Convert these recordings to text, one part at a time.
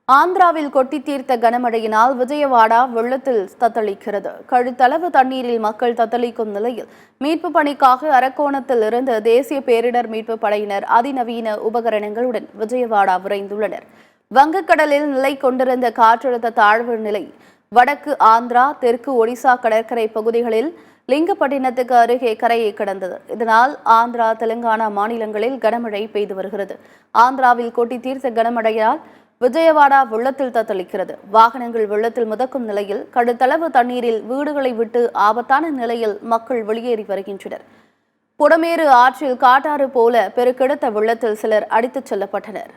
ஆந்திராவில் கொட்டி தீர்த்த கனமழையினால் விஜயவாடா வெள்ளத்தில் தத்தளிக்கிறது. கழுத்தளவு தண்ணீரில் மக்கள் தத்தளிக்கும் நிலையில் மீட்பு பணிக்காக அரக்கோணத்தில் இருந்து தேசிய பேரிடர் மீட்பு படையினர் அதிநவீன உபகரணங்களுடன் விஜயவாடா விரைந்துள்ளனர். வங்கக்கடலில் நிலை கொண்டிருந்த காற்றழுத்த தாழ்வு நிலை வடக்கு ஆந்திரா, தெற்கு ஒடிசா கடற்கரை பகுதிகளில் லிங்கப்பட்டினத்துக்கு அருகே கரையை கடந்தது. இதனால் ஆந்திரா, தெலுங்கானா மாநிலங்களில் கனமழை பெய்து வருகிறது. ஆந்திராவில் கொட்டி தீர்த்த கனமழையால் விஜயவாடா வெள்ளத்தில் தத்தளிக்கிறது. வாகனங்கள் வெள்ளத்தில் மிதக்கும் நிலையில் கடுத்தளவு தண்ணீரில் வீடுகளை விட்டு ஆபத்தான நிலையில் மக்கள் வெளியேறி வருகின்றனர். புடமேறு ஆற்றில் காட்டாறு போல பெருக்கெடுத்த வெள்ளத்தில் சிலர் அடித்துச் செல்லப்பட்டனர்.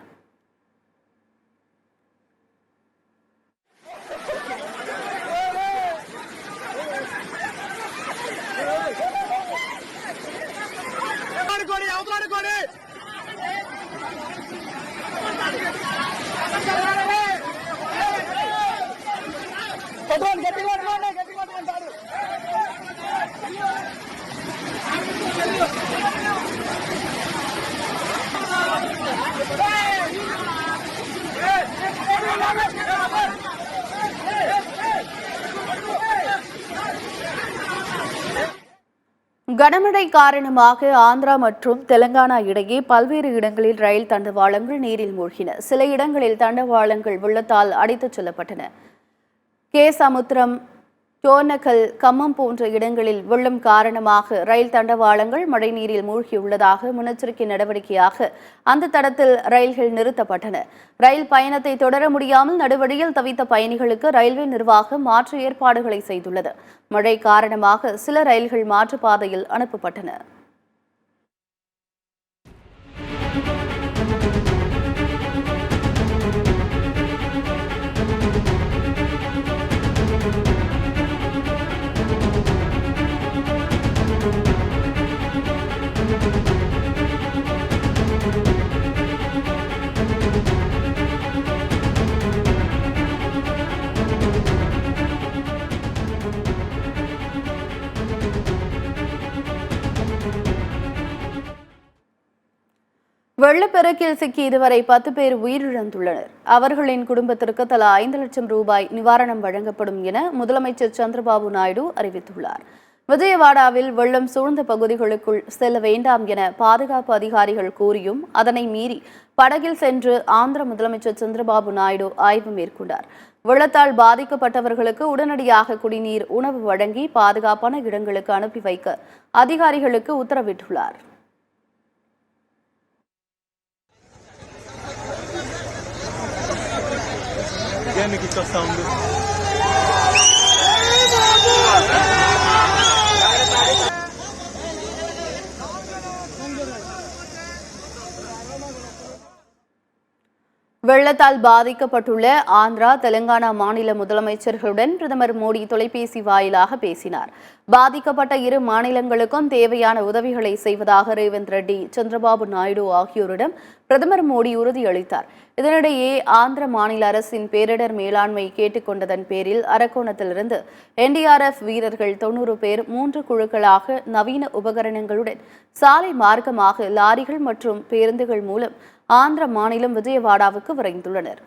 கனமழை காரணமாக ஆந்திரா மற்றும் தெலங்கானா இடையே பல்வேறு இடங்களில் ரயில் தண்டவாளங்கள் நீரில் மூழ்கின. சில இடங்களில் தண்டவாளங்கள் வெள்ளத்தால் அடித்துச் செல்லப்பட்டன. கேசமுத்திரம், டோனக்கல், கம்மம் போன்ற இடங்களில் வெள்ளம் காரணமாக ரயில் தண்டவாளங்கள் மழைநீரில் மூழ்கியுள்ளதாக முன்னெச்சரிக்கை நடவடிக்கையாக அந்த தடத்தில் ரயில்கள் நிறுத்தப்பட்டன. ரயில் பயணத்தை தொடர முடியாமல் நடுவழியில் தவித்த பயணிகளுக்கு ரயில்வே நிர்வாகம் மாற்று ஏற்பாடுகளை செய்துள்ளது. மழை காரணமாக சில ரயில்கள் மாற்றுப்பாதையில் அனுப்பப்பட்டன. வெள்ளப்பெருக்கில் சிக்கி இதுவரை 10 பேர் உயிரிழந்துள்ளனர். அவர்களின் குடும்பத்திற்கு தலா 5 லட்சம் ரூபாய் நிவாரணம் வழங்கப்படும் என முதலமைச்சர் சந்திரபாபு நாயுடு அறிவித்துள்ளார். விஜயவாடாவில் வெள்ளம் சூழ்ந்த பகுதிகளுக்குள் செல்ல வேண்டாம் என பாதுகாப்பு அதிகாரிகள் கூறியும் அதனை மீறி படகில் சென்று ஆந்திர முதலமைச்சர் சந்திரபாபு நாயுடு ஆய்வு மேற்கொண்டார். வெள்ளத்தால் பாதிக்கப்பட்டவர்களுக்கு உடனடியாக குடிநீர், உணவு வழங்கி பாதுகாப்பான இடங்களுக்கு அனுப்பி வைக்க அதிகாரிகளுக்கு உத்தரவிட்டுள்ளார். வெள்ளத்தால் பாதிக்கப்பட்டுள்ள ஆந்திரா, தெலங்கானா மாநில முதலமைச்சர்களுடன் பிரதமர் மோடி தொலைபேசி வாயிலாக பேசினார். பாதிக்கப்பட்ட இரு மாநிலங்களுக்கும் தேவையான உதவிகளை செய்வதாக ரேவந்த் ரெட்டி, சந்திரபாபு நாயுடு ஆகியோரிடம் பிரதமர் மோடி உறுதியளித்தார். இதனிடையே ஆந்திர மாநில அரசின் பேரிடர் மேலாண்மை கேட்டுக்கொண்டதன் பேரில் அரக்கோணத்திலிருந்து NDRF வீரர்கள் 90 பேர் 3 குழுக்களாக நவீன உபகரணங்களுடன் சாலை மார்க்கமாக லாரிகள் மற்றும் பேருந்துகள் மூலம் ஆந்திர மாநிலம் விஜயவாடாவுக்கு விரைந்துள்ளனர்.